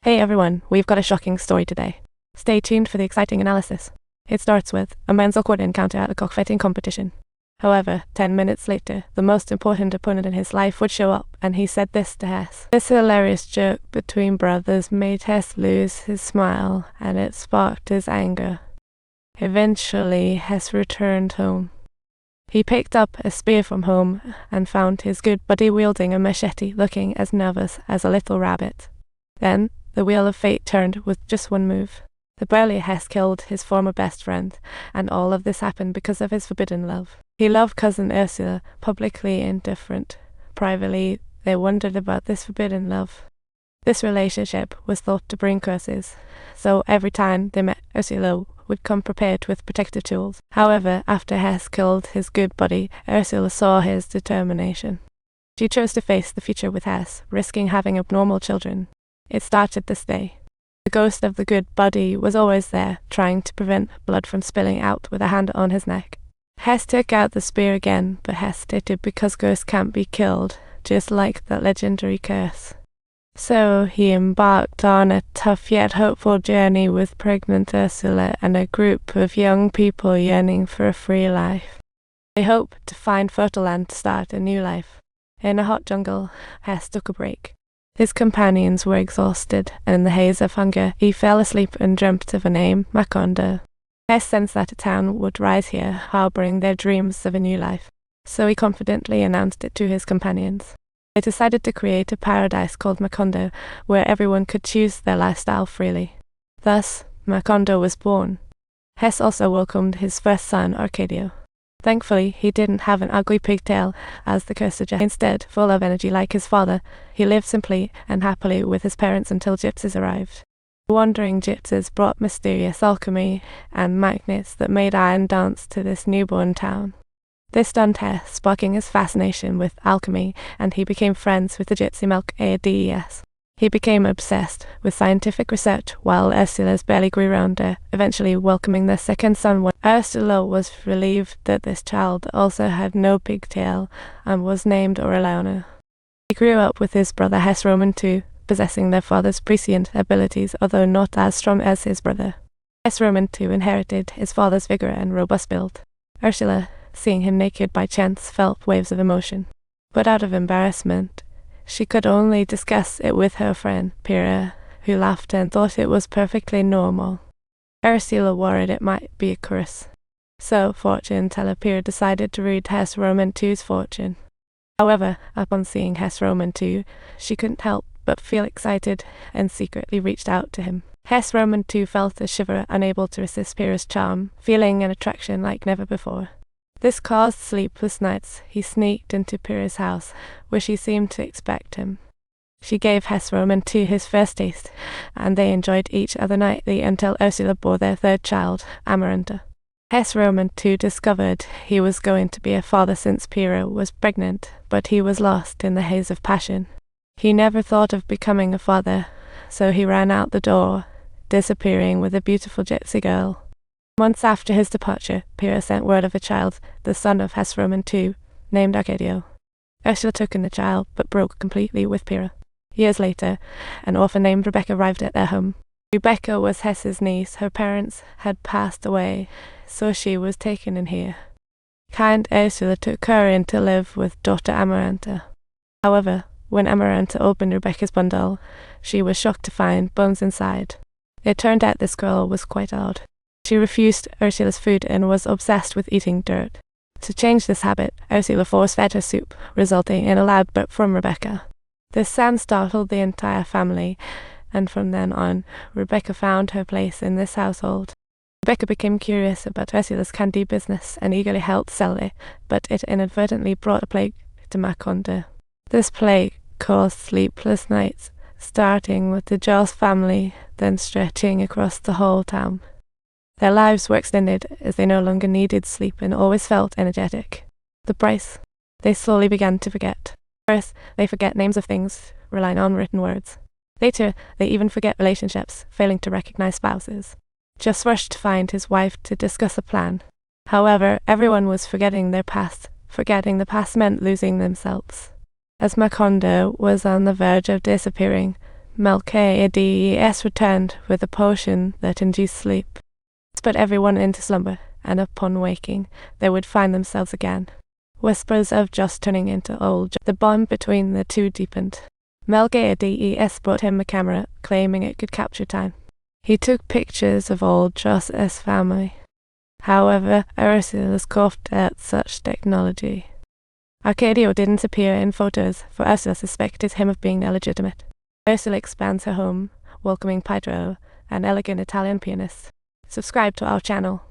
Hey everyone, we've got a shocking story today. Stay tuned for the exciting analysis. It starts with a men's awkward encounter at a cockfighting competition. However, 10 minutes later, the most important opponent in his life would show up, and he said this to Hess. This hilarious joke between brothers made Hess lose his smile, and it sparked his anger. Eventually, Hess returned home. He picked up a spear from home and found his good buddy wielding a machete, looking as nervous as a little rabbit. Then, the wheel of fate turned with just one move. The burly Hess killed his former best friend, and all of this happened because of his forbidden love. He loved cousin Ursula, publicly indifferent. Privately, they wondered about this forbidden love. This relationship was thought to bring curses, so every time they met, Ursula would come prepared with protective tools. However, after Hess killed his good buddy, Ursula saw his determination. She chose to face the future with Hess, risking having abnormal children. It started this day. The ghost of the good buddy was always there, trying to prevent blood from spilling out with a hand on his neck. Hess took out the spear again, but hesitated because ghosts can't be killed, just like that legendary curse. So he embarked on a tough yet hopeful journey with pregnant Ursula and a group of young people yearning for a free life. They hoped to find fertile land to start a new life. In a hot jungle, Hess took a break. His companions were exhausted, and in the haze of hunger, he fell asleep and dreamt of a name, Macondo. Hess sensed that a town would rise here, harboring their dreams of a new life, so he confidently announced it to his companions. They decided to create a paradise called Macondo, where everyone could choose their lifestyle freely. Thus, Macondo was born. Hess also welcomed his first son, Arcadio. Thankfully, he didn't have an ugly pigtail, as the curse suggests. Instead, full of energy like his father, he lived simply and happily with his parents until gypsies arrived. The wandering gypsies brought mysterious alchemy and magnets that made iron dance to this newborn town. This stunned Hess, sparking his fascination with alchemy, and he became friends with the gypsy Melchades. He became obsessed with scientific research while Ursula's belly grew rounder, eventually welcoming their second son. Ursula was relieved that this child also had no pigtail and was named Aureliano. He grew up with his brother Hess Roman II, possessing their father's prescient abilities, although not as strong as his brother. Hess Roman II inherited his father's vigor and robust build. Ursula, seeing him naked by chance, felt waves of emotion. But out of embarrassment, she could only discuss it with her friend, Pyrrha, who laughed and thought it was perfectly normal. Ursula worried it might be a curse. So, fortune teller Pyrrha decided to read Hess Roman II's fortune. However, upon seeing Hess Roman II, she couldn't help but feel excited and secretly reached out to him. Hess Roman II felt a shiver, unable to resist Pyrrha's charm, feeling an attraction like never before. This caused sleepless nights. He sneaked into Pyrrha's house, where she seemed to expect him. She gave Hess Roman II his first taste, and they enjoyed each other nightly until Ursula bore their third child, Amaranta. Hess Roman II discovered he was going to be a father since Pyrrha was pregnant, but he was lost in the haze of passion. He never thought of becoming a father, so he ran out the door, disappearing with a beautiful gypsy girl. Months after his departure, Pyrrha sent word of a child, the son of Hess Roman II, named Arcadio. Ursula took in the child, but broke completely with Pyrrha. Years later, an orphan named Rebecca arrived at their home. Rebecca was Hess's niece. Her parents had passed away, so she was taken in here. Kind Ursula took her in to live with daughter Amaranta. However, when Amaranta opened Rebecca's bundle, she was shocked to find bones inside. It turned out this girl was quite odd. She refused Ursula's food and was obsessed with eating dirt. To change this habit, Ursula force-fed her soup, resulting in a loud burp from Rebecca. This sound startled the entire family, and from then on, Rebecca found her place in this household. Rebecca became curious about Ursula's candy business and eagerly helped sell it, but it inadvertently brought a plague to Macondo. This plague caused sleepless nights, starting with the Giles family, then stretching across the whole town. Their lives were extended as they no longer needed sleep and always felt energetic. The price? They slowly began to forget. First, they forget names of things, relying on written words. Later, they even forget relationships, failing to recognize spouses. Just rushed to find his wife to discuss a plan. However, everyone was forgetting their past. Forgetting the past meant losing themselves. As Macondo was on the verge of disappearing, Melchiades returned with a potion that induced sleep, put everyone into slumber, and upon waking, they would find themselves again. Whispers of Joss turning into old Joss. The bond between the two deepened. Melchiades brought him a camera, claiming it could capture time. He took pictures of old Joss's family. However, Ursula scoffed at such technology. Arcadio didn't appear in photos, for Ursula suspected him of being illegitimate. Ursula expands her home, welcoming Pedro, an elegant Italian pianist. Subscribe to our channel.